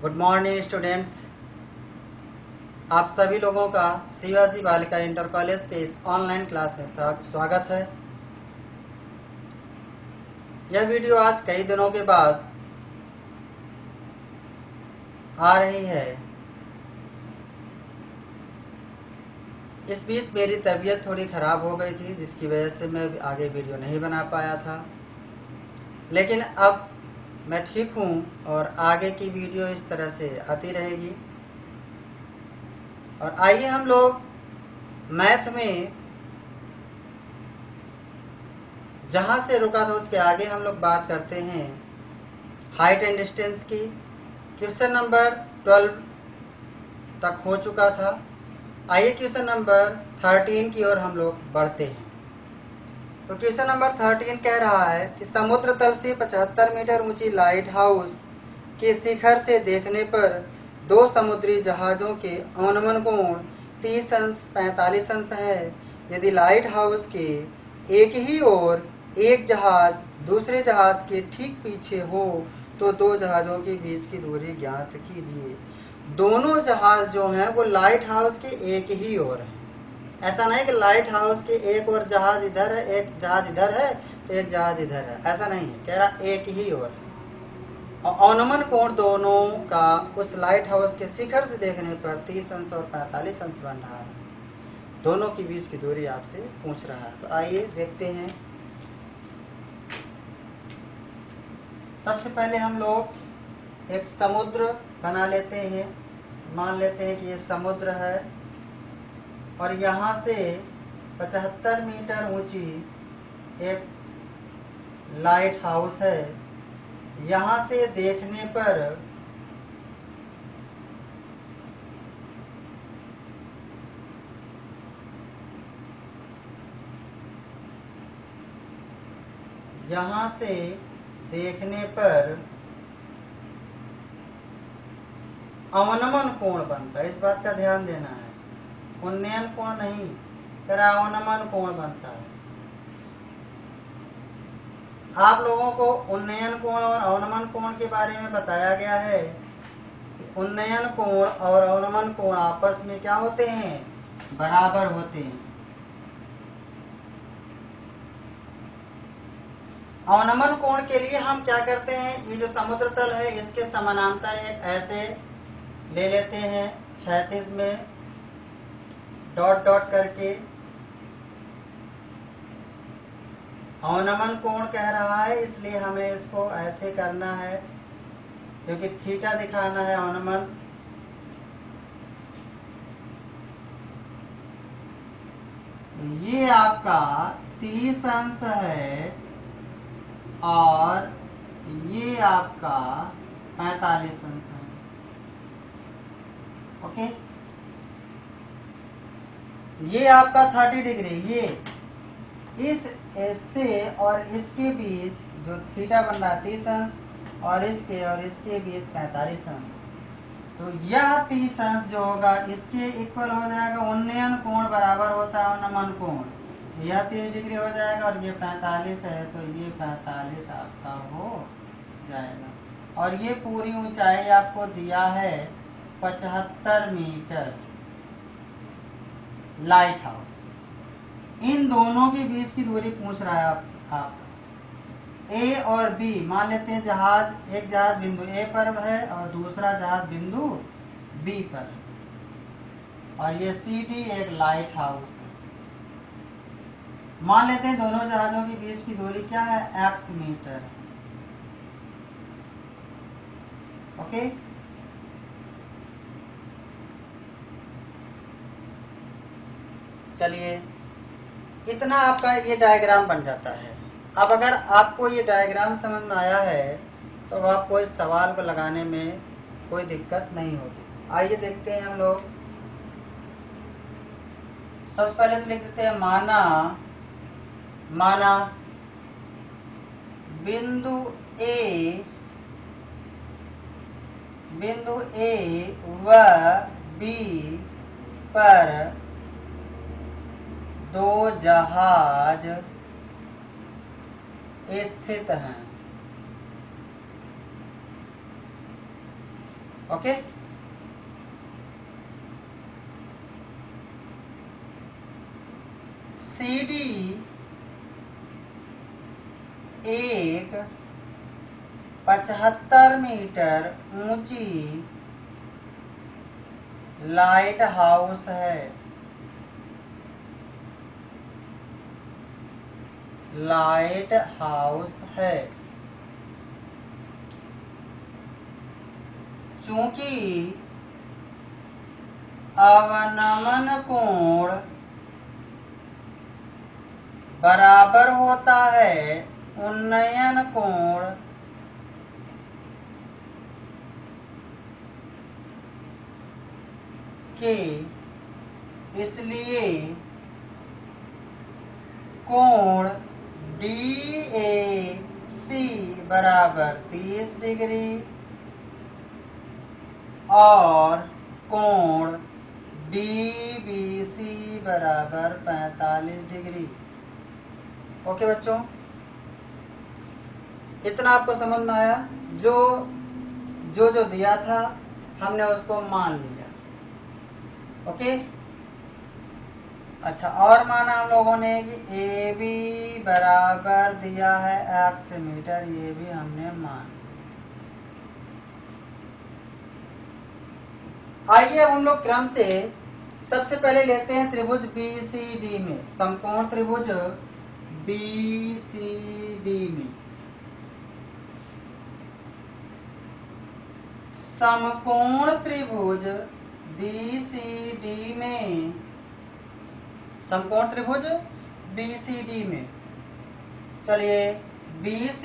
Good morning students. आप सभी लोगों का सीवासी बालिका इंटर कॉलेज के इस ऑनलाइन क्लास में स्वागत है। यह वीडियो आज कई दिनों के बाद आ रही है। इस बीच मेरी तबीयत थोड़ी ख़राब हो गई थी, जिसकी वजह से मैं आगे वीडियो नहीं बना पाया था, लेकिन अब मैं ठीक हूँ और आगे की वीडियो इस तरह से आती रहेगी। और आइए हम लोग मैथ में जहाँ से रुका था उसके आगे हम लोग बात करते हैं हाइट एंड डिस्टेंस की। क्वेश्चन नंबर 12 तक हो चुका था। आइए क्वेश्चन नंबर 13 की ओर हम लोग बढ़ते हैं। तो क्वेश्चन नंबर 13 कह रहा है कि समुद्र तल से 75 मीटर ऊंची लाइट हाउस के शिखर से देखने पर दो समुद्री जहाज़ों के अवनमन कोण 30 अंश 45 अंश है। यदि लाइट हाउस के एक ही ओर एक जहाज दूसरे जहाज के ठीक पीछे हो तो दो जहाज़ों के बीच की दूरी ज्ञात कीजिए। दोनों जहाज जो हैं वो लाइट हाउस के एक ही ओर हैं। ऐसा नहीं कि लाइट हाउस के एक और जहाज इधर है, एक जहाज इधर है तो एक जहाज इधर है, ऐसा नहीं है। कह रहा एक ही ओर है। और अवनमन कोण दोनों का उस लाइट हाउस के शिखर से देखने पर 30 अंश और 45 अंश बन रहा है। दोनों के बीच की दूरी आपसे पूछ रहा है। तो आइए देखते हैं। सबसे पहले हम लोग एक समुद्र बना लेते हैं। मान लेते हैं कि ये समुद्र है और यहाँ से 75 मीटर ऊंची एक लाइट हाउस है। यहाँ से देखने पर अवनमन कोण बनता है। इस बात का ध्यान देना है, उन्नयन कोण नहीं, तेरा अवनमन कोण बनता है। आप लोगों को उन्नयन कोण और अवनमन कोण के बारे में बताया गया है। उन्नयन कोण और अवनमन कोण आपस में क्या होते हैं? बराबर होते हैं। अवनमन कोण के लिए हम क्या करते हैं, ये जो समुद्र तल है इसके समानांतर एक ऐसे ले लेते हैं, क्षैतिज में डॉट डॉट करके। अवनमन कोण कह रहा है इसलिए हमें इसको ऐसे करना है, क्योंकि थीटा दिखाना है अवनमन। ये आपका 30 अंश है और ये आपका 45 अंश है। ओके, ये आपका 30 डिग्री, ये इससे और इसके बीच जो थीटा बन रहा है 30 अंश और इसके बीच 45 अंश। तो यह 30 अंश जो होगा इसके इक्वल हो जाएगा उन्नयन कोण, बराबर होता है अवनमन कोण। यह 30 डिग्री हो जाएगा और ये 45 है, तो ये 45 आपका हो जाएगा। और ये पूरी ऊंचाई आपको दिया है 75 मीटर लाइट हाउस। इन दोनों के बीच की दूरी पूछ रहा है आप ए और बी। मान लेते हैं जहाज, एक जहाज बिंदु ए पर है और दूसरा जहाज बिंदु बी पर, और ये सी डी एक लाइट हाउस है। मान लेते हैं दोनों जहाजों के बीच की दूरी क्या है? x metre. ओके, चलिए इतना आपका ये डायग्राम बन जाता है। अब अगर आपको ये डायग्राम समझ में आया है तो आपको इस सवाल को लगाने में कोई दिक्कत नहीं होगी। आइए देखते हैं हम लोग। सबसे पहले तो लिख देते हैं माना बिंदु ए व बी पर दो जहाज स्थित हैं। ओके। CD एक 75 मीटर ऊंची लाइट हाउस है। लाइट हाउस है। चूंकि अवनमन कोण बराबर होता है उन्नयन कोण के, इसलिए कोण DAC बराबर 30 डिग्री और कोण DBC बराबर 45 डिग्री। ओके बच्चों, इतना आपको समझ में आया? जो दिया था हमने उसको मान लिया। ओके। अच्छा, और माना हम लोगों ने कि AB बराबर दिया है x मीटर, ये भी हमने मान। आइए अब हम लोग क्रम से सबसे पहले लेते हैं त्रिभुज BCD में, समकोण त्रिभुज BCD में। समकोण त्रिभुज BCD में, समकोण त्रिभुज BCD में, चलिए BC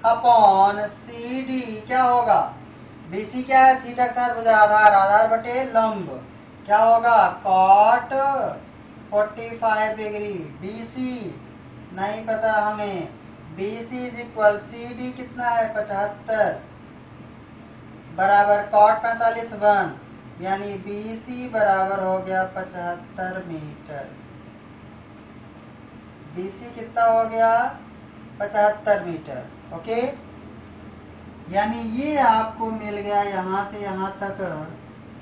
अपॉन CD क्या होगा? BC क्या है? थीटा के साथ भुजा आधार, आधार बटे लंब, क्या होगा? cot 45 degree. BC नहीं पता हमें, BC इज इक्वल CD कितना है? 75 बराबर cot 45 1, यानी BC बराबर हो गया 75 मीटर। BC कितना हो गया? 75 मीटर। ओके, यानी ये आपको मिल गया यहां से यहां तक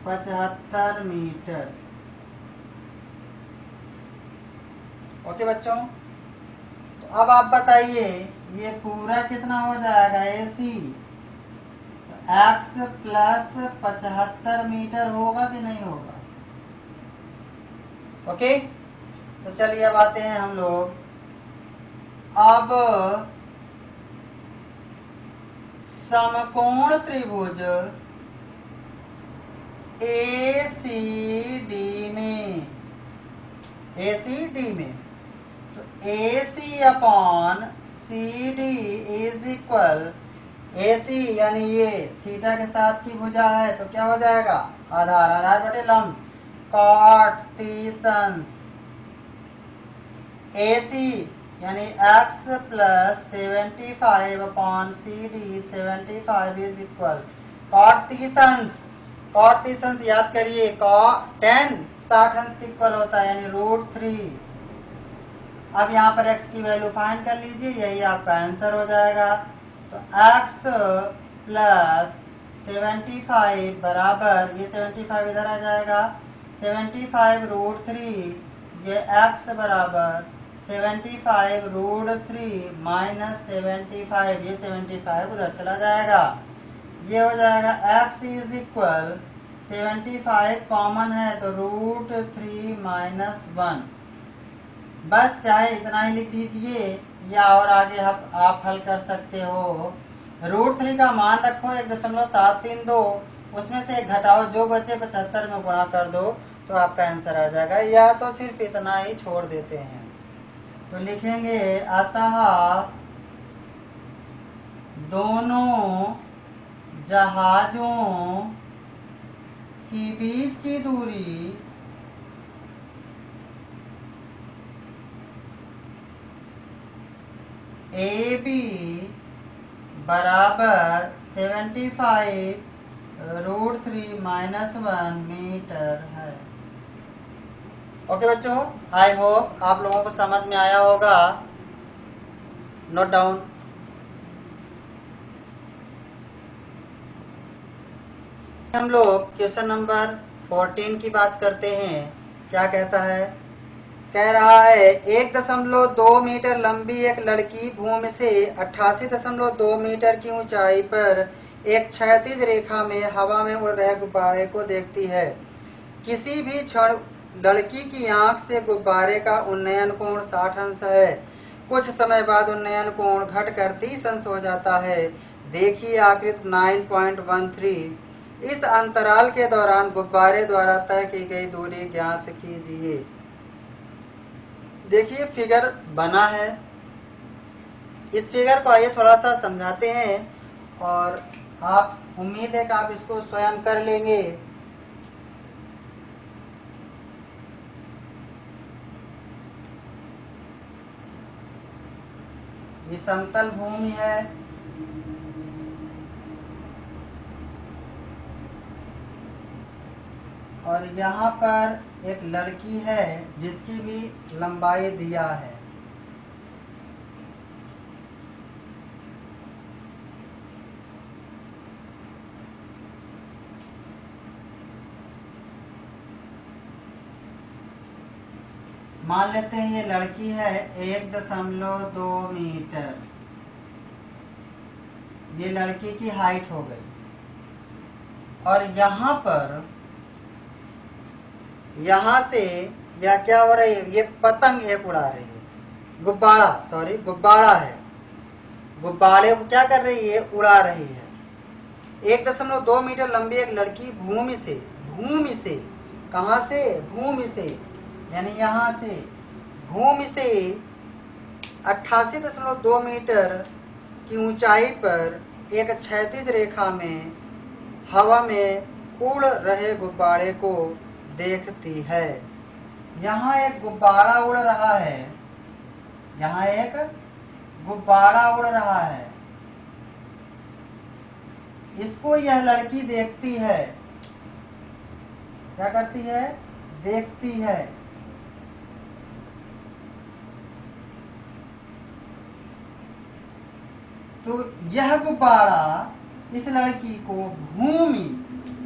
75 मीटर। ओके बच्चों, तो अब आप बताइए ये पूरा कितना हो जाएगा? AC x प्लस 75 मीटर होगा कि नहीं होगा? ओके, तो चलिए अब आते हैं हम लोग अब समकोण त्रिभुज ACD में। ACD में तो AC upon CD is equal, AC यानी ये थीटा के साथ की भुजा है तो क्या हो जाएगा? आधार, आधार बटे लंब, cot 30 अंश। AC यानी x plus 75 upon CD 75 is equal cot 30 अंश। cot 30 अंश याद करिए, tan 60 अंश के इक्वल होता है, यानी √3। अब यहाँ पर x की वैल्यू फाइंड कर लीजिए, यही आपका आंसर हो जाएगा। तो x प्लस 75 बराबर, ये 75 इधर आ जाएगा, 75 √3, ये x बराबर 75 √3 माइनस 75, ये 75 उधर चला जाएगा, ये हो जाएगा x इज इक्वल 75 कॉमन है तो √3 माइनस 1। बस चाहे इतना ही लिख दीजिए या और आगे आप हल कर सकते हो। √3 का मान रखो 1.732, उसमें से घटाओ, जो बचे 75 में गुणा कर दो तो आपका आंसर आ जाएगा, या तो सिर्फ इतना ही छोड़ देते हैं। तो लिखेंगे अतः दोनों जहाजों की बीच की दूरी AB बराबर 75 √3 माइनस 1 मीटर है। ओके बच्चों, आई होप आप लोगों को समझ में आया होगा। Note down. हम लोग क्वेश्चन नंबर 14 की बात करते हैं। क्या कहता है? कह रहा है 1.2 मीटर लंबी एक लड़की भूमि से 88.2 मीटर की ऊंचाई पर एक क्षैतिज रेखा में हवा में उड़ रहे गुब्बारे को देखती है। किसी भी क्षण लड़की की आंख से गुब्बारे का उन्नयन कोण 60 अंश है। कुछ समय बाद उन्नयन कोण घटकर 30 अंश हो जाता है। देखिए आकृति 9.13। इस अंतराल के दौरान गुब्बारे द्वारा तय की गई दूरी ज्ञात कीजिए। देखिए फिगर बना है। इस फिगर को आइए थोड़ा सा समझाते हैं और आप उम्मीद है कि आप इसको स्वयं कर लेंगे। ये समतल भूमि है और यहाँ पर एक लड़की है जिसकी भी लंबाई दिया है। मान लेते हैं ये लड़की है 1.2 मीटर। ये लड़की की हाइट हो गई और यहाँ पर यहाँ से या क्या हो रही है? ये पतंग एक उड़ा रही है। गुब्बारा है। गुब्बारे को क्या कर रही है? उड़ा रही है। 1.2 मीटर लंबी एक लड़की भूमि से कहाँ से? भूमि से यानी यहाँ से भूमि से 88.2 मीटर की ऊंचाई पर एक क्षैतिज रेखा में हवा में उड़ रहे गुब्बारे को देखती है। यहाँ एक गुब्बारा उड़ रहा है। यहाँ एक गुब्बारा उड़ रहा है। इसको यह लड़की देखती है। क्या करती है? देखती है। तो यह गुब्बारा इस लड़की को भूमि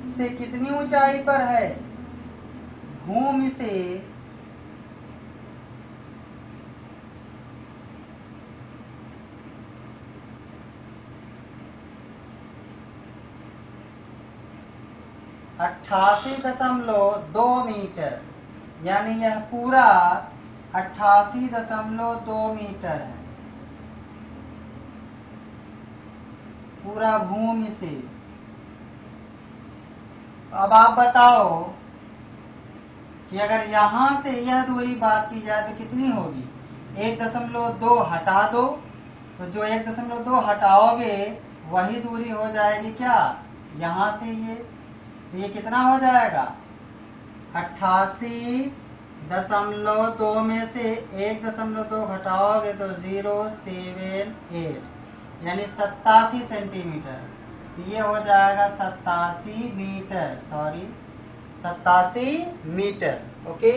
से कितनी ऊंचाई पर है? भूमि से 88.2 मीटर, यानी यह पूरा 88.2 मीटर है, पूरा भूमि से। अब आप बताओ कि अगर यहां से यह दूरी बात की जाए तो कितनी होगी? 1.2 हटा दो, तो जो 1.2 हटाओगे वही दूरी हो जाएगी क्या? यहां से ये, तो ये कितना हो जाएगा? 88.2 में से 1.2 घटाओगे तो 078, यानी 87 सेंटीमीटर। तो ये हो जाएगा 87 मीटर, 87 मीटर। ओके।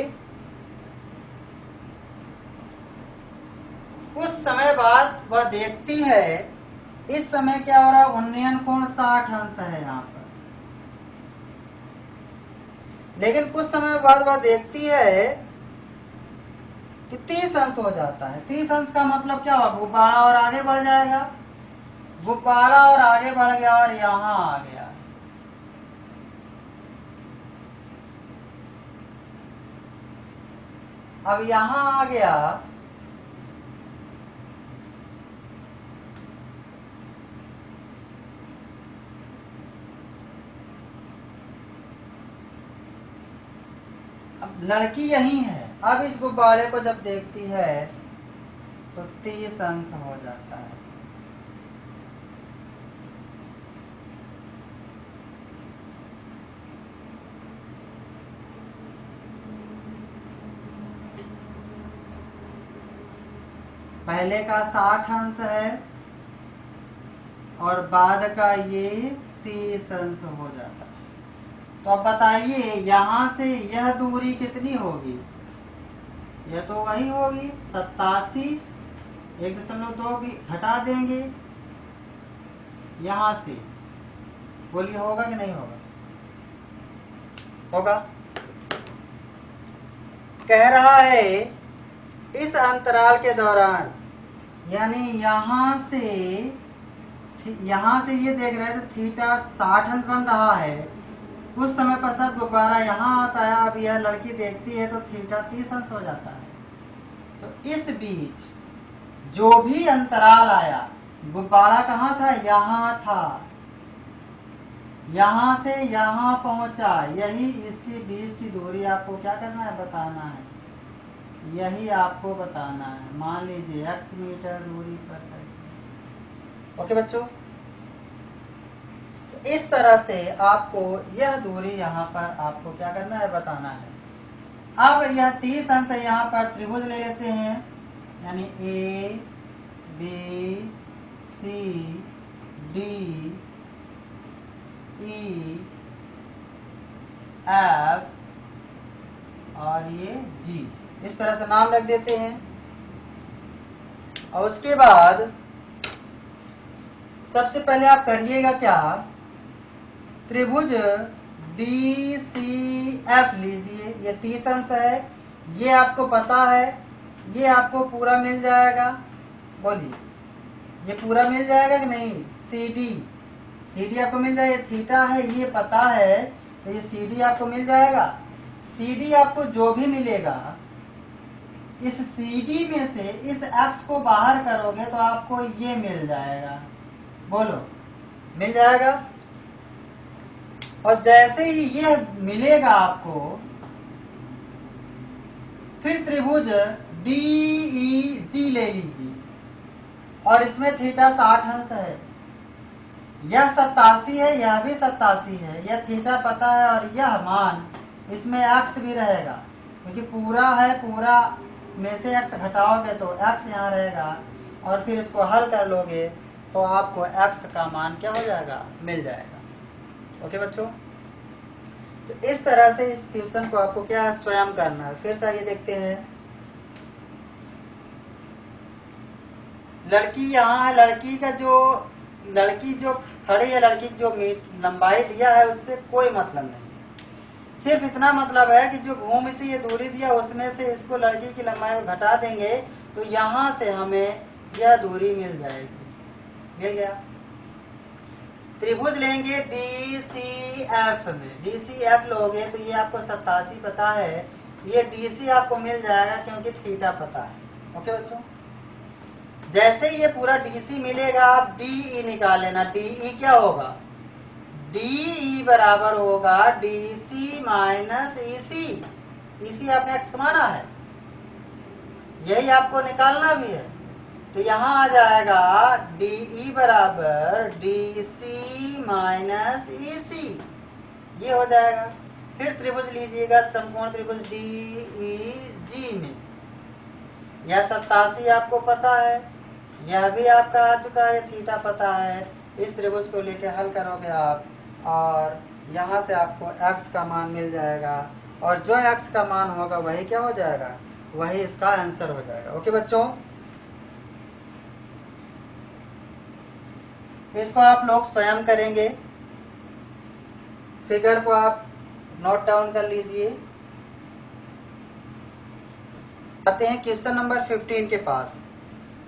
कुछ समय बाद वह देखती है, इस समय क्या हो रहा है? उन्नयन कोण 60 अंश है यहाँ पर। लेकिन कुछ समय बाद वह देखती है कि 30 अंश हो जाता है। 30 अंश का मतलब क्या होगा? गुब्बारा और आगे बढ़ जाएगा। गुब्बारा और आगे बढ़ गया और यहाँ आ गया। अब यहाँ आ गया, अब लड़की यही है। अब इस गुब्बारे को जब देखती है तो 30 अंश हो जाता है। पहले का 60 अंश है और बाद का ये 30 अंश हो जाता है। तो अब बताइए यहां से यह दूरी कितनी होगी? यह तो वही होगी 87। 1.2 भी हटा देंगे यहां से, बोलिए होगा कि नहीं होगा? होगा। कह रहा है इस अंतराल के दौरान, यानी यहां से ये देख रहे थे थीटा 60 अंश बन रहा है, कुछ समय पश्चात गुब्बारा यहाँ आता है, अब यह लड़की देखती है तो थीटा 30 अंश हो जाता है। तो इस बीच जो भी अंतराल आया, गुब्बारा कहाँ था, यहाँ था, यहाँ से यहाँ पहुंचा, यही इसके बीच की दूरी आपको क्या करना है, बताना है, यही आपको बताना है। मान लीजिए x मीटर दूरी पर है। ओके बच्चों, तो इस तरह से आपको यह दूरी यहाँ पर आपको क्या करना है, बताना है। अब यह 30 अंश यहाँ पर त्रिभुज ले लेते हैं, यानी A B C D E F और ये जी, इस तरह से नाम रख देते हैं। और उसके बाद सबसे पहले आप करिएगा क्या, त्रिभुज डी सी एफ लीजिए, ये 30 अंश है, ये आपको पता है, ये आपको पूरा मिल जाएगा। बोलिए, ये पूरा मिल जाएगा कि नहीं। सी डी आपको मिल जाएगा, थीटा है, ये पता है, तो ये सी डी आपको मिल जाएगा। सी डी आपको जो भी मिलेगा, इस सी डी में से इस एक्स को बाहर करोगे तो आपको ये मिल जाएगा। बोलो, मिल जाएगा। और जैसे ही ये मिलेगा आपको, फिर त्रिभुज डी ई जी ले लीजिए, और इसमें थीटा 60 अंश है, यह 87 है, यह भी 87 है, यह थीटा पता है, और यह मान इसमें एक्स भी रहेगा, क्योंकि पूरा है, पूरा में से एक्स घटाओगे तो एक्स यहाँ रहेगा, और फिर इसको हल कर लोगे तो आपको एक्स का मान क्या हो जाएगा, मिल जाएगा। ओके बच्चों, तो इस तरह से इस क्वेश्चन को आपको क्या स्वयं करना है। फिर से आइए देखते हैं, लड़की यहाँ है, लड़की जो खड़ी है, लड़की जो लंबाई दिया है उससे कोई मतलब नहीं, सिर्फ इतना मतलब है कि जो भूमि से ये दूरी दिया उसमें से इसको लड़की की लंबाई को घटा देंगे तो यहाँ से हमें यह दूरी मिल जाएगी। मिल गया। त्रिभुज लेंगे डी सी एफ में, डी सी एफ लोगे तो ये आपको 87 पता है, ये डी सी आपको मिल जाएगा क्योंकि थीटा पता है। ओके बच्चों, जैसे ही ये पूरा डी सी मिलेगा आप डी ई निकाल लेना। डी ई क्या होगा, डी ई बराबर होगा डी सी माइनस ई सी। ई सी आपने एक्स माना है, यही आपको निकालना भी है, तो यहाँ आ जाएगा डी ई बराबर डी सी माइनस ई सी, ये हो जाएगा। फिर त्रिभुज लीजिएगा, समकोण त्रिभुज डी ई जी में, यह 87 आपको पता है, यह भी आपका आ चुका है, थीटा पता है। इस त्रिभुज को लेके हल करोगे आप, और यहाँ से आपको x का मान मिल जाएगा, और जो x का मान होगा वही क्या हो जाएगा, वही इसका आंसर हो जाएगा। ओके बच्चों, तो इसको आप लोग स्वयं करेंगे, फिगर को आप नोट डाउन कर लीजिए। आते हैं क्वेश्चन नंबर 15 के पास।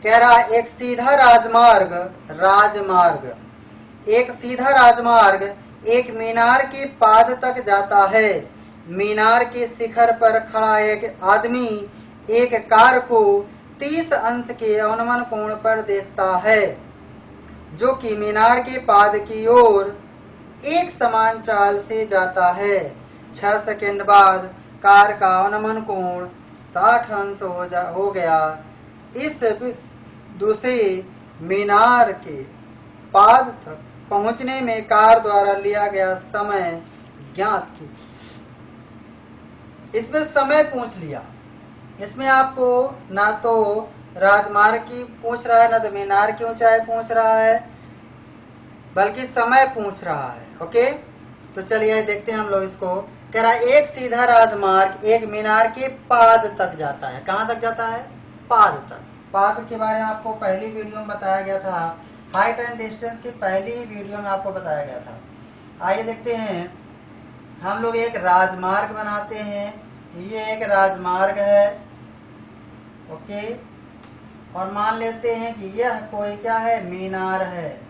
कह रहा है एक सीधा राजमार्ग एक मीनार के पाद तक जाता है। मीनार के शिखर पर खड़ा एक आदमी एक कार को 30 अंश के अवनमन कोण पर देखता है, जो कि मीनार के पाद की ओर एक समान चाल से जाता है। 6 सेकंड बाद कार का अवनमन कोण 60 अंश हो गया। इस दूसरे मीनार के पाद तक पहुंचने में कार द्वारा लिया गया समय ज्ञात कीजिए। इसमें समय पूछ लिया, इसमें आपको ना तो राजमार्ग की पूछ रहा है, ना तो मीनार की ऊंचाई पूछ रहा है, बल्कि समय पूछ रहा है। ओके, तो चलिए देखते हैं हम लोग इसको। कह रहा है एक सीधा राजमार्ग एक मीनार के पाद तक जाता है। कहाँ तक जाता है, पाद तक। पाद के बारे में आपको पहली वीडियो में बताया गया था, हाइट एंड डिस्टेंस की पहली वीडियो में आपको बताया गया था। आइए देखते हैं हम लोग एक राजमार्ग बनाते हैं, ये एक राजमार्ग है, ओके। और मान लेते हैं कि यह कोई क्या है, मीनार है।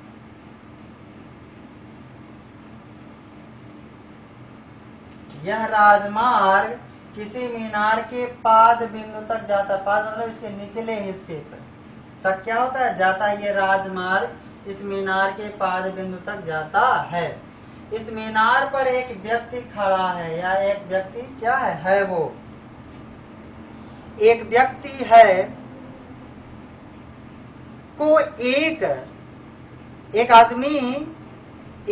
यह राजमार्ग किसी मीनार के पाद बिंदु तक जाता है। पाद मतलब इसके निचले हिस्से पर तक क्या होता है, जाता है। ये राजमार्ग इस मीनार के पाद बिंदु तक जाता है। इस मीनार पर एक व्यक्ति खड़ा है, या एक व्यक्ति क्या है वो एक व्यक्ति है को एक आदमी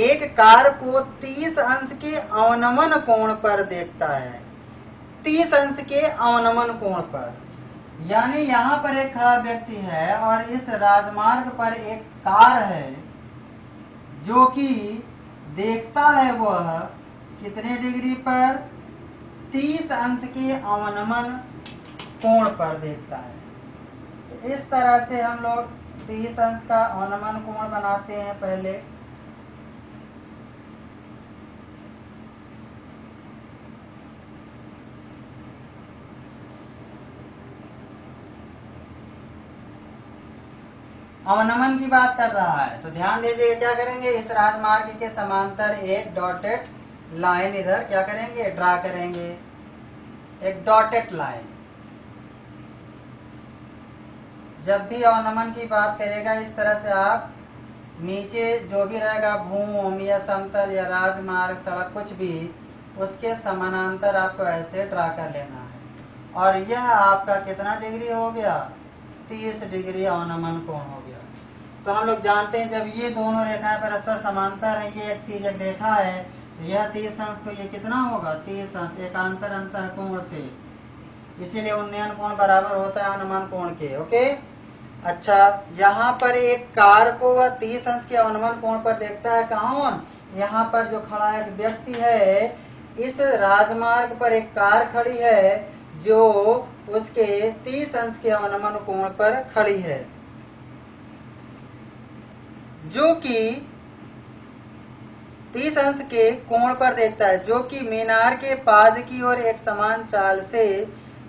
एक कार को 30 अंश के अवनमन कोण पर देखता है। 30 अंश के अवनमन कोण पर, यानी यहाँ पर एक खड़ा व्यक्ति है और इस राजमार्ग पर एक कार है जो कि देखता है वह कितने डिग्री पर, 30 अंश के अवनमन कोण पर देखता है। तो इस तरह से हम लोग 30 अंश का अवनमन कोण बनाते हैं पहले। अवनमन की बात कर रहा है तो ध्यान दीजिए क्या करेंगे, इस राजमार्ग के समांतर एक डॉटेड लाइन इधर क्या करेंगे, ड्रा करेंगे, एक डॉटेड लाइन। जब भी अवनमन की बात करेगा इस तरह से आप नीचे जो भी रहेगा भूमि या समतल या राजमार्ग सड़क कुछ भी, उसके समानांतर आपको ऐसे ड्रा कर लेना है। और यह आपका कितना डिग्री हो गया, 30 डिग्री अवनमन कोण हो गया। तो हम लोग जानते हैं जब ये दोनों रेखाएं परस्पर समांतर है, ये एक तिर्यक रेखा है, तो यह 30 अंश, तो ये कितना होगा, 30 अंश एकांतर अंतः कोण से, इसीलिए उन्नयन कोण बराबर होता है अनुमान कोण के, ओके। अच्छा, यहाँ पर एक कार को वह 30 अंश के अवनमन कोण पर देखता है। कौन, यहाँ पर जो खड़ा एक व्यक्ति है, इस राजमार्ग पर एक कार खड़ी है जो उसके 30 अंश के अवनमन कोण पर खड़ी है, जो कि 30 अंश के कोण पर देखता है, जो कि मीनार के पाद की ओर एक समान चाल से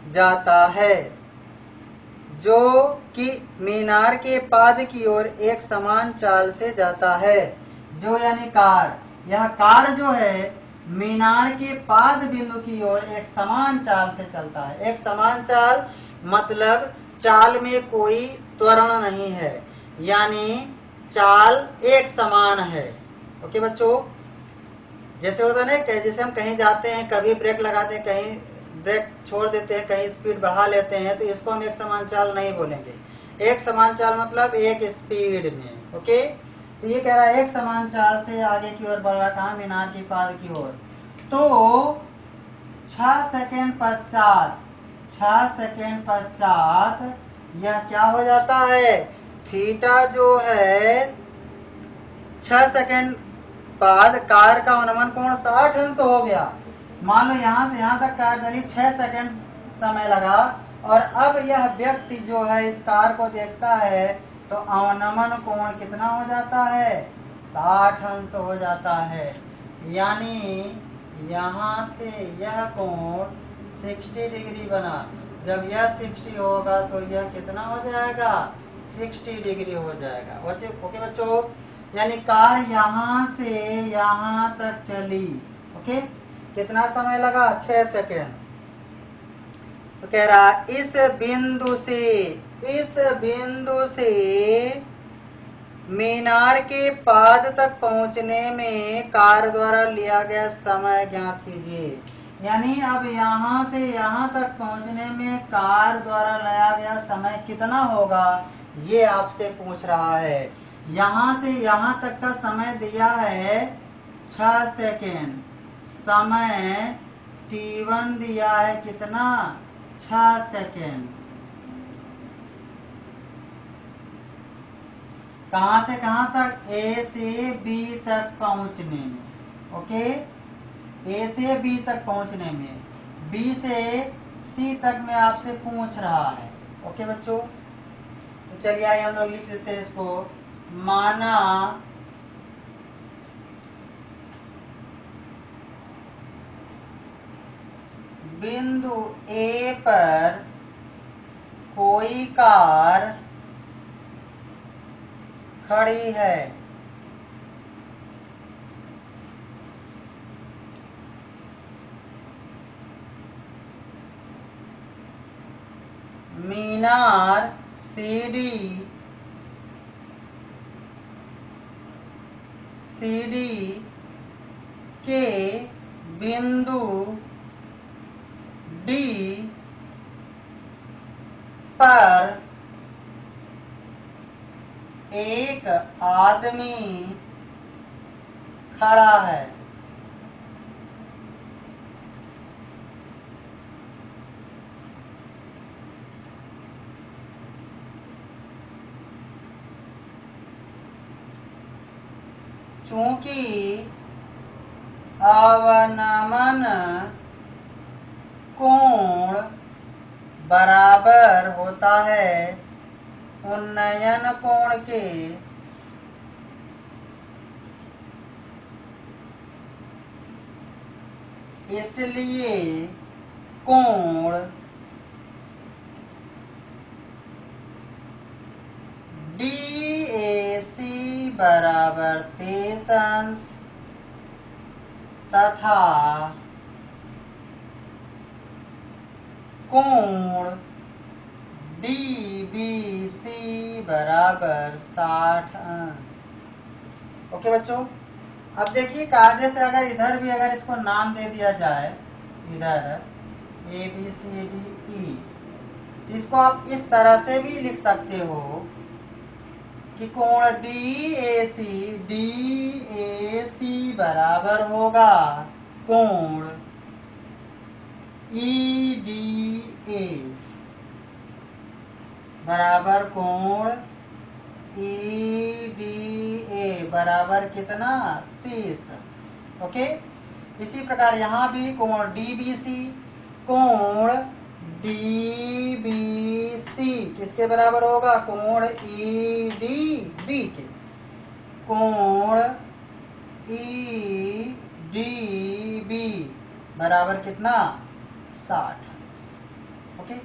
जाता है, जो कि मीनार के पाद की ओर एक समान चाल से जाता है। जो यानी कार, यह कार जो है मीनार के पाद बिंदु की ओर एक समान चाल से चलता है। एक समान चाल मतलब चाल में कोई त्वरण नहीं है, यानी चाल एक समान है, ओके बच्चों। जैसे होता है ना, जैसे हम कहीं जाते हैं, कभी ब्रेक लगाते हैं, कहीं ब्रेक छोड़ देते हैं, कहीं स्पीड बढ़ा लेते हैं, तो इसको हम एक समान चाल नहीं बोलेंगे। एक समान चाल मतलब एक स्पीड में, ओके। तो ये कह रहा है एक समान चाल से आगे की ओर बढ़ रहा, कहाँ, मीनार की पाद की ओर। तो 6 सेकेंड पश्चात, 6 सेकेंड पश्चात यह क्या हो जाता है, थीटा जो है 6 सेकेंड बाद कार का अवनमन कोण 60 अंश हो गया। मान लो यहाँ से यहाँ तक कार चली, 6 सेकेंड समय लगा, और अब यह व्यक्ति जो है इस कार को देखता है, तो अवनमन कोण कितना हो जाता है, 60 अंश हो जाता है। यानी यहाँ से यह कोण 60 डिग्री बना। जब यह 60 होगा तो यह कितना हो जाएगा, 60 डिग्री हो जाएगा, ओके बच्चों। यानी कार यहाँ से यहाँ तक चली, ओके, कितना समय लगा, 6 सेकेंड। तो कह रहा इस बिंदु से मीनार के पाद तक पहुंचने में कार द्वारा लिया गया समय ज्ञात कीजिए। यानी अब यहाँ से यहाँ तक पहुंचने में कार द्वारा लिया गया समय कितना होगा, ये आपसे पूछ रहा है। यहाँ से यहाँ तक का समय दिया है 6 सेकेंड, समय t1 दिया है कितना, 6 सेकेंड। कहाँ से कहाँ तक, A से B तक पहुंचने में, ओके। A से B तक पहुंचने में, B से C तक में आपसे पूछ रहा है, ओके बच्चों। तो चलिए आइए हम लोग लिख लेते हैं इसको। माना बिंदु ए पर कोई कार खड़ी है। मीनार सीडी के बिंदु डी पर एक आदमी खड़ा है। चूंकि अवनमन कोण बराबर होता है उन्नयन कोण के, इसलिए कोण DAC बराबर 23 अंश तथा कोण DBC बराबर 60 अंश। ओके बच्चों, अब देखिए कायदे से अगर इधर भी अगर इसको नाम दे दिया जाए, इधर ABCDE, तो इसको आप इस तरह से भी लिख सकते हो कि कोण DAC बराबर होगा कोण EDA बराबर कोण EDA बराबर कितना 30। ओके, इसी प्रकार यहाँ भी कोण DBC, कोण DBC किसके बराबर होगा, कोण EDB के, कोण EDB बराबर कितना 60। ओके,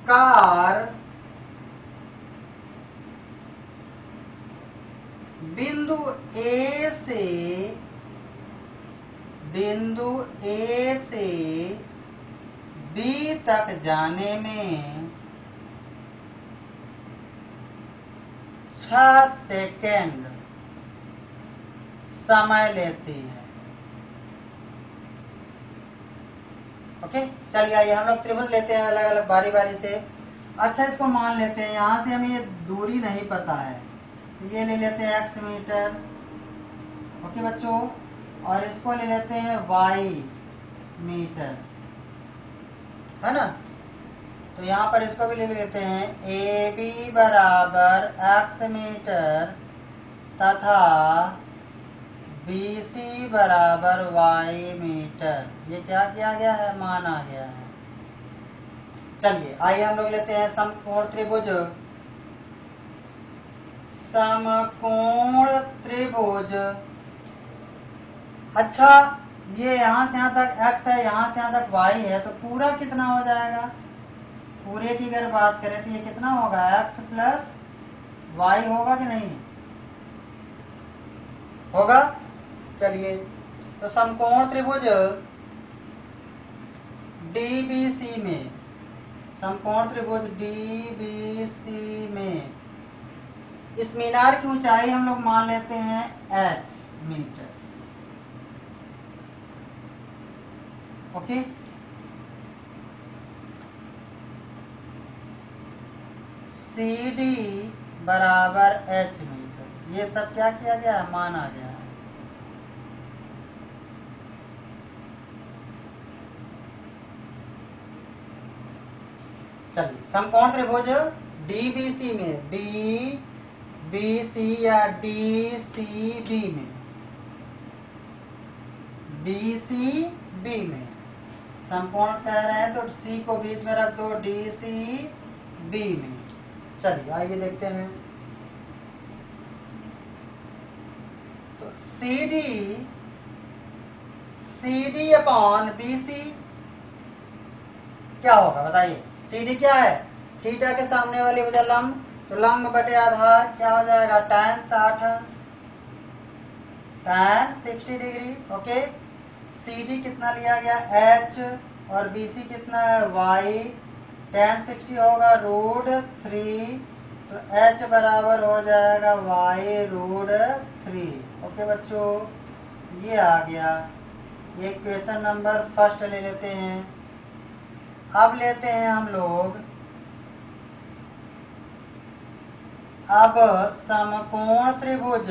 कार बिंदु ए से बी तक जाने में 6 सेकेंड समय लेती है। ओके, चलिए आइए हम लोग त्रिभुज लेते हैं अलग अलग बारी बारी से। अच्छा, इसको मान लेते हैं, यहाँ से हमें ये दूरी नहीं पता है, तो ये ले लेते हैं x मीटर। ओके बच्चों, और इसको ले लेते हैं y मीटर, है ना। तो यहाँ पर इसको भी ले लेते हैं AB बराबर x मीटर तथा BC बराबर y मीटर। ये क्या किया गया है, माना गया है। चलिए आइए हम लोग लेते हैं समकोण त्रिभुज। समकोण त्रिभुज, अच्छा ये यहाँ से यहाँ तक x है, यहाँ से यहाँ तक y है, तो पूरा कितना हो जाएगा, पूरे की अगर बात करें तो ये कितना होगा, x प्लस y होगा कि नहीं होगा। चलिए, तो समकोण त्रिभुज DBC में, समकोण त्रिभुज DBC में इस मीनार की ऊंचाई हम लोग मान लेते हैं h मीटर। ओके, CD बराबर h मीटर, ये सब क्या किया गया है, माना गया है। चलिए, समकोण त्रिभुज DBC में, DBC या DCB में, DCB में समकोण कह रहे हैं तो C को बीच में रख दो, DCB में। चलिए आइए देखते हैं, तो CD CD अपॉन BC क्या होगा बताइए। CD क्या है? थीटा के सामने वाली भुजा लंब, तो लंब बटे आधार क्या हो जाएगा? tan 60 अंश, tan 60 डिग्री। ओके, CD कितना लिया गया? H, और BC कितना है? Y। tan 60 होगा √3, तो H बराबर हो जाएगा y√3। ओके बच्चों, ये आ गया। ये क्वेश्चन नंबर फर्स्ट ले लेते हैं। अब लेते हैं हम लोग अब समकोण त्रिभुज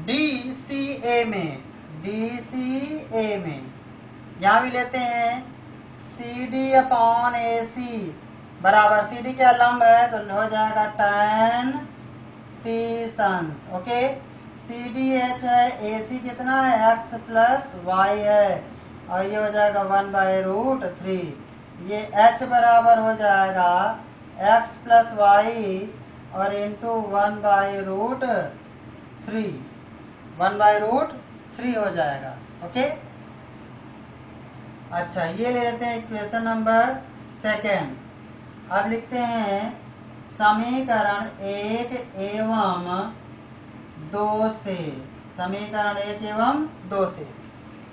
DCA में यहाँ भी लेते हैं CD अपॉन AC बराबर, CD क्या लंब है तो हो जाएगा tan 30 अंश। ओके, CDH है, AC कितना है? x प्लस y है, और ये हो जाएगा 1/√3। ये h बराबर हो जाएगा x प्लस वाई और इंटू 1/√3, 1/√3 हो जाएगा। ओके, अच्छा ये ले लेते हैं इक्वेशन नंबर सेकेंड। अब लिखते हैं समीकरण 1 एवं 2 से, समीकरण 1 एवं 2 से।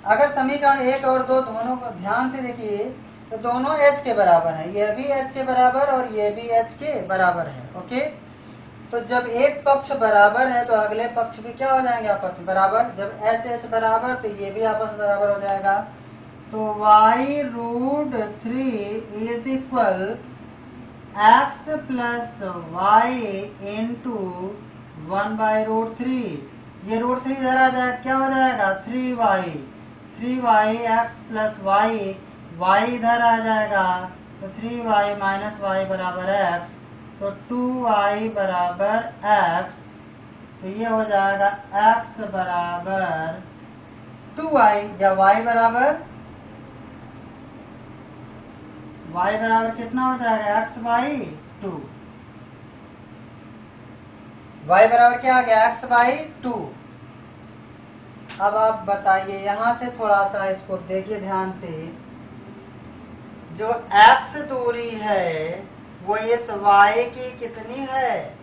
अगर समीकरण 1 और 2 दोनों को ध्यान से देखिए तो दोनों h के बराबर है, यह भी h के बराबर और यह भी h के बराबर है। ओके, तो जब एक पक्ष बराबर है तो अगले पक्ष भी क्या हो जाएंगे? आपस में बराबर। जब h बराबर तो ये भी आपस में बराबर हो जाएगा। तो y√3 is equal x plus Y into 1/√3। ये √3 इधर आ जाए क्या हो जाएगा? 3y x plus Y, y इधर आ जाएगा तो 3y माइनस वाई बराबर x, तो 2y बराबर x। तो ये हो जाएगा x बराबर 2y या y बराबर कितना हो जाएगा? x/2। y बराबर क्या आ गया? x/2। अब आप बताइए, यहां से थोड़ा सा इसको देखिए ध्यान से। जो x दूरी है वो इस y की कितनी है?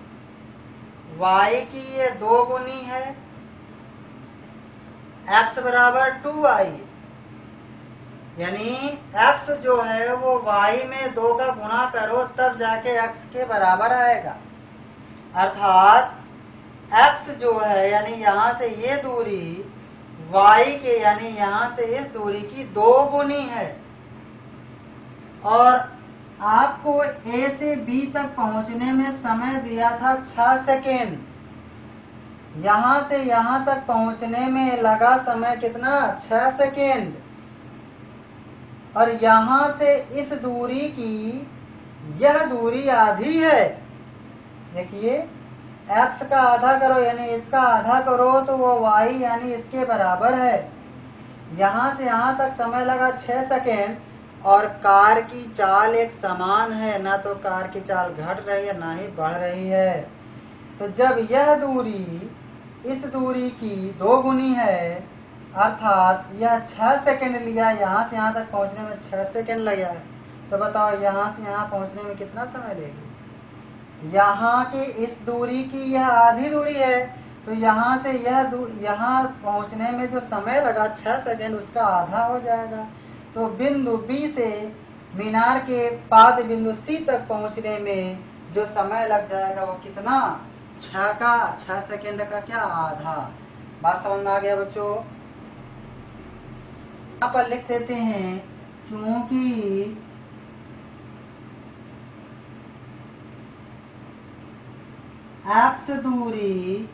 y की ये 2 गुनी है। x बराबर 2y, यानी x जो है वो y में 2 का गुणा करो तब जाके x के बराबर आएगा। अर्थात x जो है यानी यहाँ से ये दूरी y के यानी यहाँ से इस दूरी की 2 गुनी है। और आपको A से B तक पहुंचने में समय दिया था 6 सेकेंड। यहाँ से यहाँ तक पहुंचने में लगा समय कितना? 6 सेकेंड। और यहाँ से इस दूरी की यह दूरी आधी है। देखिए, x का आधा करो यानी इसका आधा करो तो वो y यानी इसके बराबर है। यहाँ से यहाँ तक समय लगा 6 सेकेंड, और कार की चाल एक समान है, ना तो कार की चाल घट रही है ना ही बढ़ रही है। तो जब यह दूरी इस दूरी की 2 गुनी है, अर्थात यह 6 सेकेंड लिया, यहाँ से यहाँ तक पहुँचने में 6 सेकेंड लगा है, तो बताओ यहाँ से यहाँ पहुँचने में कितना समय लेगी? यहाँ की इस दूरी की यह आधी दूरी है, तो यहाँ से यहाँ पहुँचने में जो समय लगा 6 सेकेंड उसका आधा हो जाएगा। तो बिंदु B से मीनार के पाद बिंदु C तक पहुँचने में जो समय लग जाएगा वो कितना? 6 सेकेंड का क्या? आधा। बात समझ में आ गया बच्चों? यहाँ पर लिख देते हैं क्योंकि x दूरी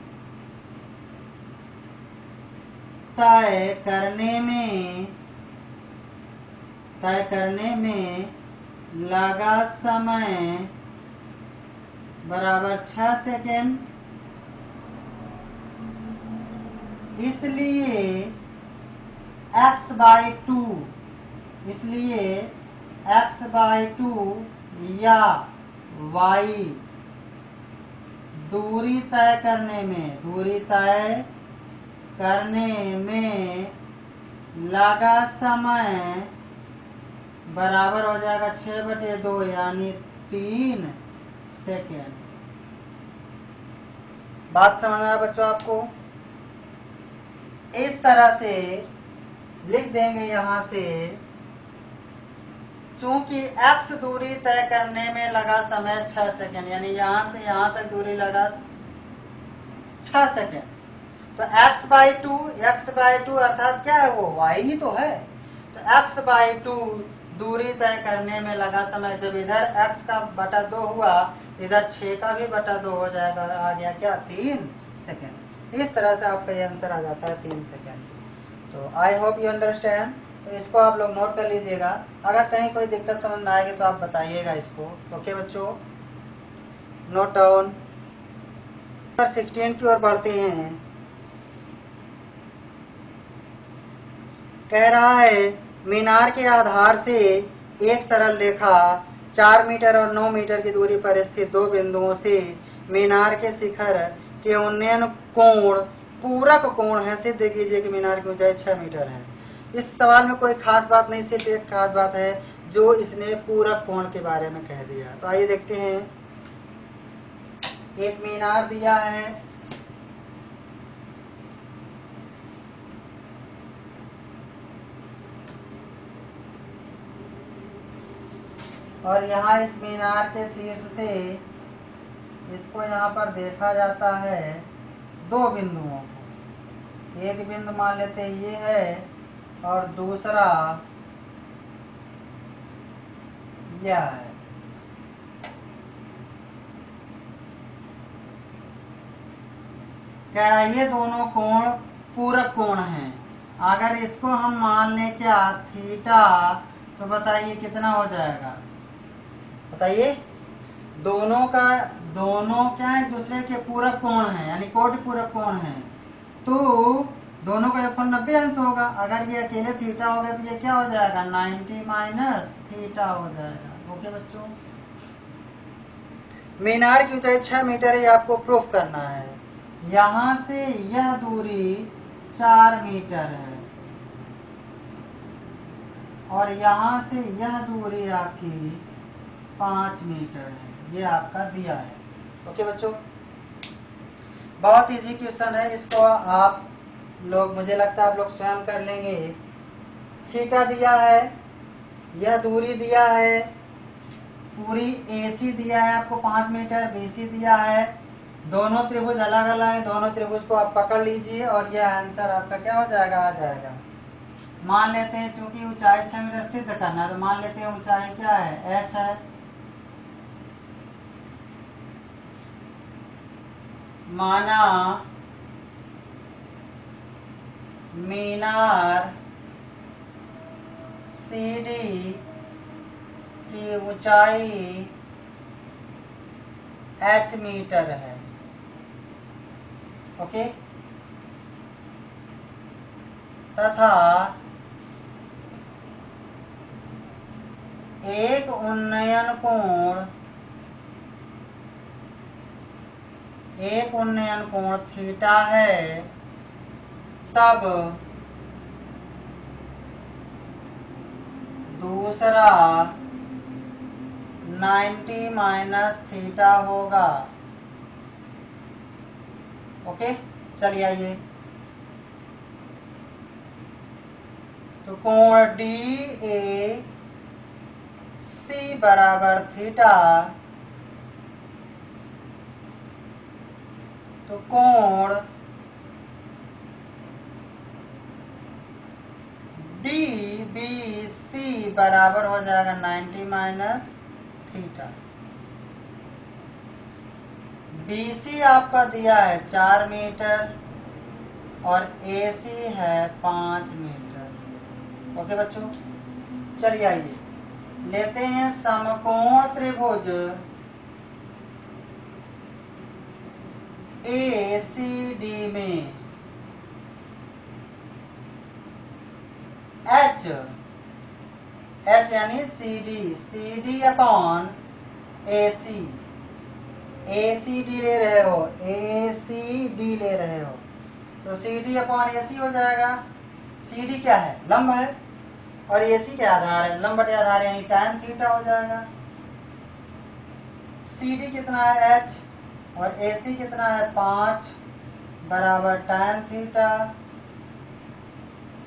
तय करने में लगा समय बराबर 6 सेकेंड, इसलिए x/2 या y दूरी तय करने में लगा समय बराबर हो जाएगा 6/2 यानी 3 सेकेंड। बात समझ आया बच्चों आपको? इस तरह से लिख देंगे यहां से, चूंकि x दूरी तय करने में लगा समय 6 सेकेंड, यानी यहां से यहां तक दूरी लगा 6 सेकेंड, तो x/2 अर्थात क्या है वो y ही तो है। तो x/2 दूरी तय करने में लगा समय, जब इधर x का बटा 2 हुआ, इधर 6 का भी बटा 2 हो जाएगा और आ गया क्या 3 सेकेंड। इस तरह से आपका ये आंसर आ जाता है 3 सेकेंड। तो आई होप यू अंडरस्टैंड। तो इसको आप लोग नोट कर लीजिएगा, अगर कहीं कोई दिक्कत समझ में आएगी तो आप बताइएगा इसको। ओके बच्चों, नोट डाउन। नंबर 16 की ओर बढ़ते हैं। कह रहा है मीनार के आधार से एक सरल रेखा 4 मीटर और 9 मीटर की दूरी पर स्थित दो बिंदुओं से मीनार के शिखर के उन्नयन कोण पूरक कोण है, सिद्ध कीजिए कि मीनार की ऊंचाई 6 मीटर है। इस सवाल में कोई खास बात नहीं, सिर्फ एक खास बात है जो इसने पूरक कोण के बारे में कह दिया। तो आइए देखते हैं। एक मीनार दिया है, और यहाँ इस मीनार के शीर्ष से इसको यहाँ पर देखा जाता है दो बिंदुओं को। एक बिंदु मान लेते हैं ये है और दूसरा यह है। कह रहा है ये दोनों कोण पूरक कोण हैं। अगर इसको हम मान लें क्या थीटा, तो बताइए कितना हो जाएगा? बताइए, दोनों क्या एक दूसरे के पूरक कोण हैं, यानी कोटि पूरक कोण हैं, तो दोनों का योगफल 90 अंश होगा। अगर ये अकेले थीटा हो गया तो ये क्या हो जाएगा 90 माइनस थीटा हो जाएगा। ओके बच्चों, मीनार की ऊंचाई 6 मीटर है, आपको प्रूफ करना है। यहां से यह दूरी 4 मीटर है और यहां से यह दूरी आपकी 5 मीटर है, ये आपका दिया है। ओके बच्चों, बहुत इजी क्वेश्चन है, इसको आप लोग, मुझे लगता है आप लोग स्वयं कर लेंगे। थीटा दिया है, यह दूरी दिया है, पूरी AC दिया है आपको 5 मीटर, BC दिया है, दोनों त्रिभुज अलग अलग है, दोनों त्रिभुज को आप पकड़ लीजिए और यह आंसर आपका क्या हो जाएगा, आ जाएगा। मान लेते हैं चूंकि ऊंचाई 6 मीटर सिद्ध करना है, तो मान लेते हैं ऊंचाई क्या है h है, माना मीनार CD की ऊंचाई h मीटर है। ओके, तथा एक उन्नयन कोण थीटा है, तब दूसरा 90 माइनस थीटा होगा। ओके, चलिए आइए, तो कोण DAC बराबर थीटा, तो कोण DBC बराबर हो जाएगा 90 माइनस थीटा। BC आपका दिया है 4 मीटर और AC है 5 मीटर। ओके बच्चों, चलिए आइए लेते हैं समकोण त्रिभुज ACD में H यानी CD अपॉन ACD ले रहे हो, ACD ले रहे हो, तो सी डी अपॉन ए सी हो जाएगा। सी डी क्या है? लंब है, और ए सी क्या आधार है? लंब बटे आधार, यानी tan थीटा हो जाएगा। सी डी कितना है? h, और ए सी कितना है? 5 बराबर tan थीटा।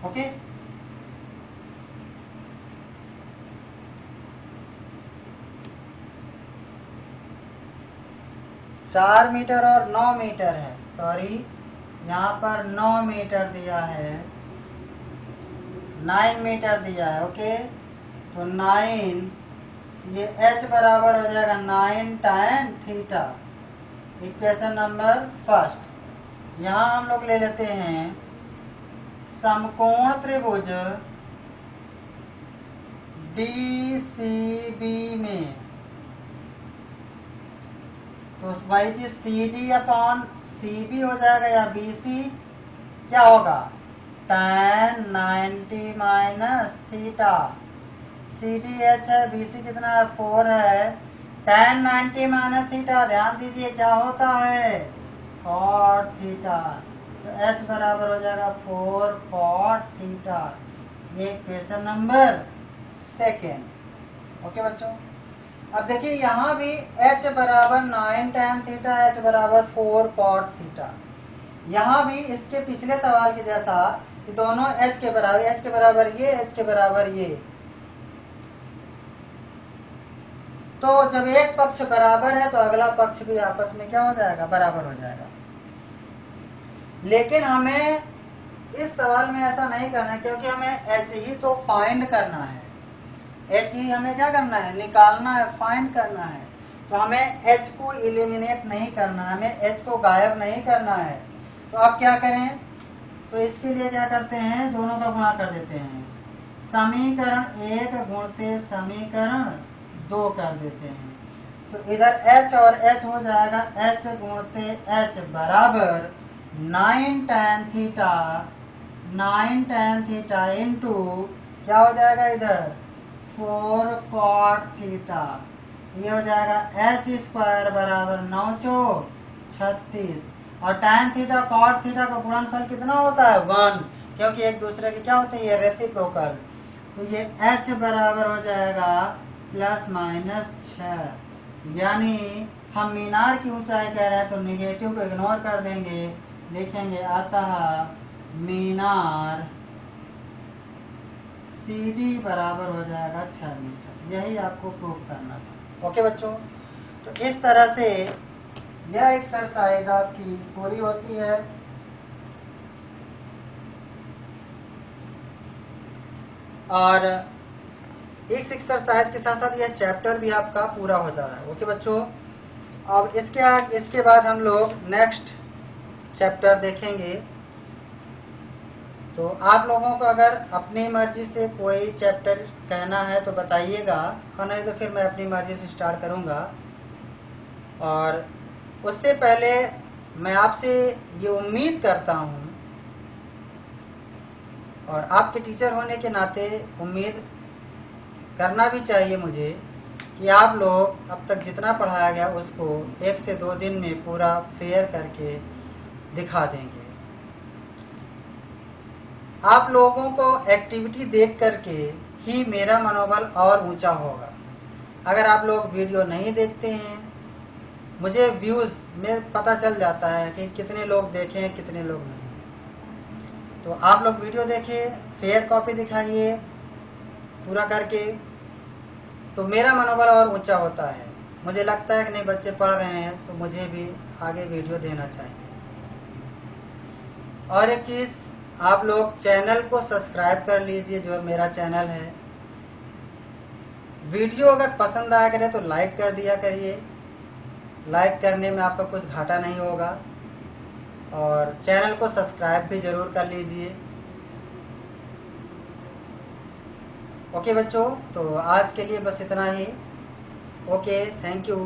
ओके, 4 मीटर और 9 मीटर है, सॉरी यहाँ पर 9 मीटर दिया है, 9 मीटर दिया है। ओके, तो 9, ये h बराबर हो जाएगा 9 tan theta. Equation number first. यहाँ हम लोग ले लेते हैं समकोण त्रिभुज DCB में, तो भाई जी C D upon C B हो जाएगा, या बी सी क्या होगा? tan 90 minus theta. C D H है, बी सी कितना है? 4 है। tan 90 माइनस थीटा, ध्यान दीजिए क्या होता है? cot theta. तो h बराबर हो जाएगा 4 cot थीटा। ये क्वेश्चन नंबर सेकेंड। ओके बच्चों, अब देखिए यहाँ भी h बराबर 9 tan थीटा, h बराबर 4 cot थीटा। यहाँ भी इसके पिछले सवाल के जैसा कि दोनों h के बराबर, h के बराबर ये, h के बराबर ये। तो जब एक पक्ष बराबर है तो अगला पक्ष भी आपस में क्या हो जाएगा? बराबर हो जाएगा। लेकिन हमें इस सवाल में ऐसा नहीं करना है, क्योंकि हमें h ही तो फाइंड करना है। h ही हमें क्या करना है? निकालना है, फाइंड करना है। तो हमें h को इलिमिनेट नहीं करना है, हमें h को गायब नहीं करना है। तो अब क्या करें? तो इसके लिए क्या करते हैं? दोनों का गुणा कर देते हैं। समीकरण 1 गुणते समीकरण 2 कर देते हैं। तो इधर h और h हो जाएगा, h गुणते h बराबर 9 tan theta, 9 tan theta into क्या हो जाएगा? इधर 4 cot थीटा। ये हो जाएगा h स्क्वायर बराबर 9 चौक 36, और tan थीटा cot थीटा का गुणनफल कितना होता है? 1, क्योंकि एक दूसरे के क्या होते हैं? ये रेसिप्रोकल। तो ये h बराबर हो जाएगा प्लस माइनस 6, यानी हम मीनार की ऊंचाई कह रहे हैं तो निगेटिव को इग्नोर कर देंगे, लिखेंगे अतः मीनार सी डी बराबर हो जाएगा 6 मीटर। यही आपको प्रूव करना था। ओके बच्चों, तो इस तरह से यह एक्सरसाइज आपकी पूरी होती है। और इस एक्सरसाइज के साथ साथ यह चैप्टर भी आपका पूरा हो जाता है। ओके बच्चों, अब इसके बाद हम लोग नेक्स्ट चैप्टर देखेंगे। तो आप लोगों को अगर अपनी मर्जी से कोई चैप्टर कहना है तो बताइएगा, और नहीं तो फिर मैं अपनी मर्जी से स्टार्ट करूँगा। और उससे पहले मैं आपसे ये उम्मीद करता हूँ, और आपके टीचर होने के नाते उम्मीद करना भी चाहिए मुझे, कि आप लोग अब तक जितना पढ़ाया गया उसको 1 से 2 दिन में पूरा फेयर करके दिखा देंगे। आप लोगों को एक्टिविटी देख करके ही मेरा मनोबल और ऊंचा होगा। अगर आप लोग वीडियो नहीं देखते हैं, मुझे व्यूज़ में पता चल जाता है कि कितने लोग देखें कितने लोग नहीं। तो आप लोग वीडियो देखिए, फेयर कॉपी दिखाइए पूरा करके, तो मेरा मनोबल और ऊंचा होता है। मुझे लगता है कि नहीं, बच्चे पढ़ रहे हैं तो मुझे भी आगे वीडियो देना चाहिए। और एक चीज़, आप लोग चैनल को सब्सक्राइब कर लीजिए, जो मेरा चैनल है। वीडियो अगर पसंद आया करे तो लाइक कर दिया करिए, लाइक करने में आपका कुछ घाटा नहीं होगा। और चैनल को सब्सक्राइब भी ज़रूर कर लीजिए। ओके बच्चों, तो आज के लिए बस इतना ही। Okay, thank you.